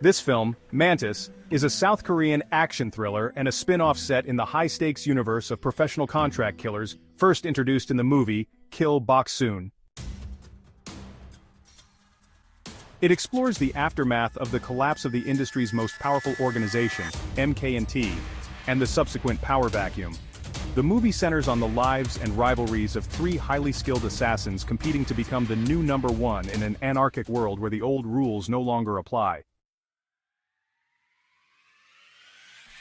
This film, Mantis, is a South Korean action thriller and a spin-off set in the high-stakes universe of professional contract killers, first introduced in the movie Kill Boksoon. It explores the aftermath of the collapse of the industry's most powerful organization, MK&T, and the subsequent power vacuum. The movie centers on the lives and rivalries of three highly skilled assassins competing to become the new number one in an anarchic world where the old rules no longer apply.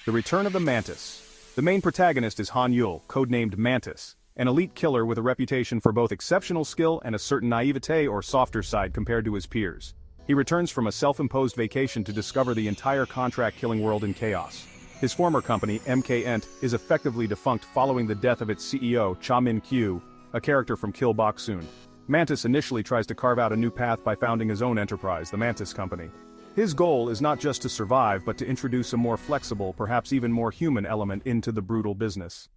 The Return of the Mantis. The main protagonist is Han-yul, codenamed Mantis, an elite killer with a reputation for both exceptional skill and a certain naivete or softer side compared to his peers. He returns from a self-imposed vacation to discover the entire contract-killing world in chaos. His former company, MK&T, is effectively defunct following the death of its CEO, Cha Min-kyu, a character from Kill Boksoon. Mantis initially tries to carve out a new path by founding his own enterprise, the Mantis Company. His goal is not just to survive but to introduce a more flexible, perhaps even more human element into the brutal business.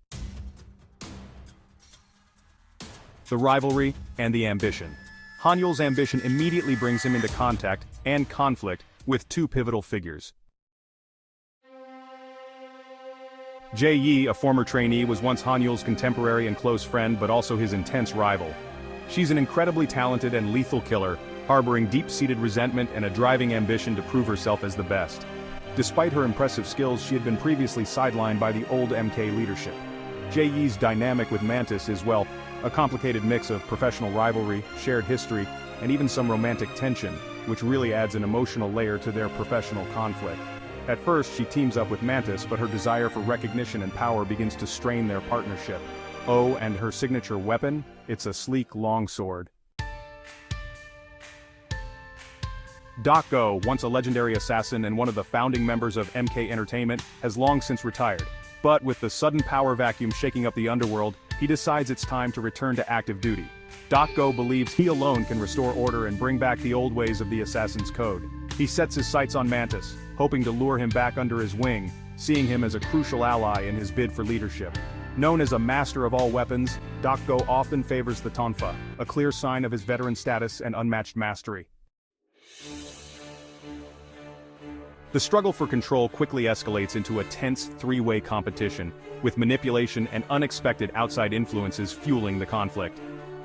The rivalry and the ambition. Han-yul's ambition immediately brings him into contact and conflict with two pivotal figures. Jae-yi, a former trainee, was once Han-yul's contemporary and close friend but also his intense rival. She's an incredibly talented and lethal killer, harboring deep-seated resentment and a driving ambition to prove herself as the best. Despite her impressive skills, she had been previously sidelined by the old MK leadership. Jae-yi's dynamic with Mantis is, well, a complicated mix of professional rivalry, shared history, and even some romantic tension, which really adds an emotional layer to their professional conflict. At first, she teams up with Mantis, but her desire for recognition and power begins to strain their partnership. Oh, and her signature weapon? It's a sleek longsword. Dok-go, once a legendary assassin and one of the founding members of MK Entertainment, has long since retired. But with the sudden power vacuum shaking up the underworld, he decides it's time to return to active duty. Dok-go believes he alone can restore order and bring back the old ways of the Assassin's Code. He sets his sights on Mantis, hoping to lure him back under his wing, seeing him as a crucial ally in his bid for leadership. Known as a master of all weapons, Dok-go often favors the tonfa, a clear sign of his veteran status and unmatched mastery. The struggle for control quickly escalates into a tense three-way competition, with manipulation and unexpected outside influences fueling the conflict.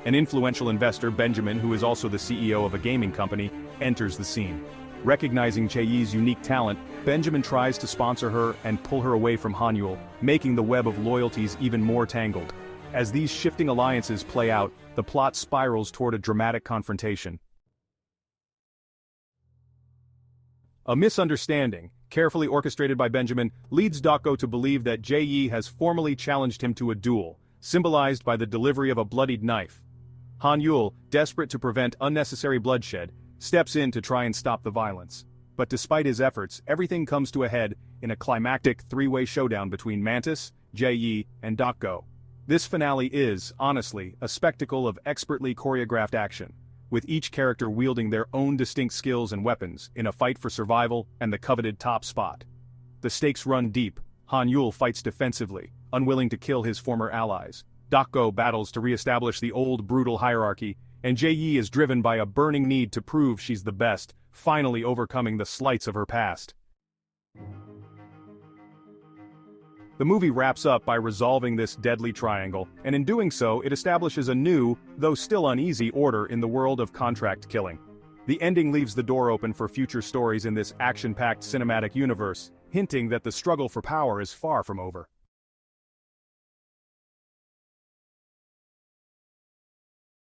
An influential investor, Benjamin, who is also the CEO of a gaming company, enters the scene. Recognizing Jae-yi's unique talent, Benjamin tries to sponsor her and pull her away from Han-yul, making the web of loyalties even more tangled. As these shifting alliances play out, the plot spirals toward a dramatic confrontation. A misunderstanding, carefully orchestrated by Benjamin, leads Dok-go to believe that Jae-yi has formally challenged him to a duel, symbolized by the delivery of a bloodied knife. Han-yul, desperate to prevent unnecessary bloodshed, steps in to try and stop the violence. But despite his efforts, everything comes to a head in a climactic three-way showdown between Mantis, Jae-yi, and Dok-go. This finale is, honestly, a spectacle of expertly choreographed action, with each character wielding their own distinct skills and weapons in a fight for survival and the coveted top spot. The stakes run deep. Han-yul fights defensively, unwilling to kill his former allies. Dok-go battles to re-establish the old brutal hierarchy, and Jae-yi is driven by a burning need to prove she's the best, finally overcoming the slights of her past. The movie wraps up by resolving this deadly triangle, and in doing so it establishes a new, though still uneasy, order in the world of contract killing. The ending leaves the door open for future stories in this action-packed cinematic universe, hinting that the struggle for power is far from over.